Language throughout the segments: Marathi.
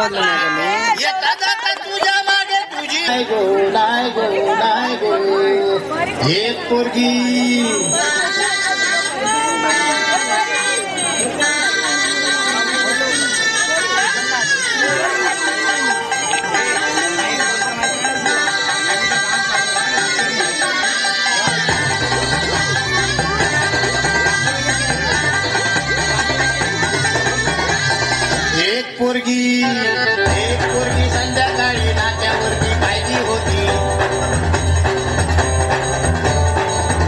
वाजलं नाही का येता जाता तुझ्या मागे तुझी नाही गो नाही गो नाही गो एक पोरगी एक पोरगी संध्याकाळी नाक्यावरती पाहिली होती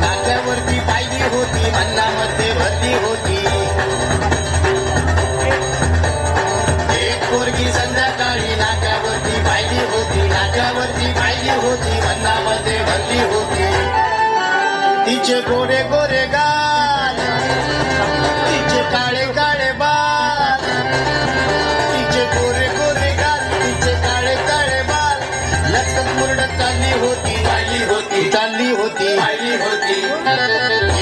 नाक्यावरती पाहिली होती मनामध्ये भरली होती एक पोरगी संध्याकाळी नाक्यावरती पाहिली होती नाक्यावरती पाहिली होती मनामध्ये भरली होती तिचे गोरे गोरे गाल तिचे काळे काळे बाल गोरे गोरे गाल तिचे काळे काळे बाल लक्षात मुरडत चालली होती चालली होती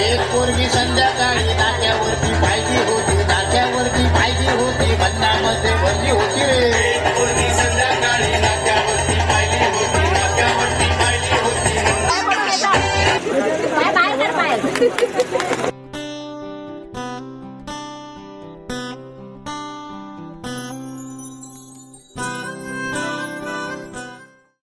एक पोरगी संध्याकाळी नाक्यावरती पाहिली होती नाक्यावरती पाहिली होती मनामध्ये भरली होती रे एक पोरगी संध्याकाळी नाक्यावरती पाहिली होती नाक्यावरती पाहिली होती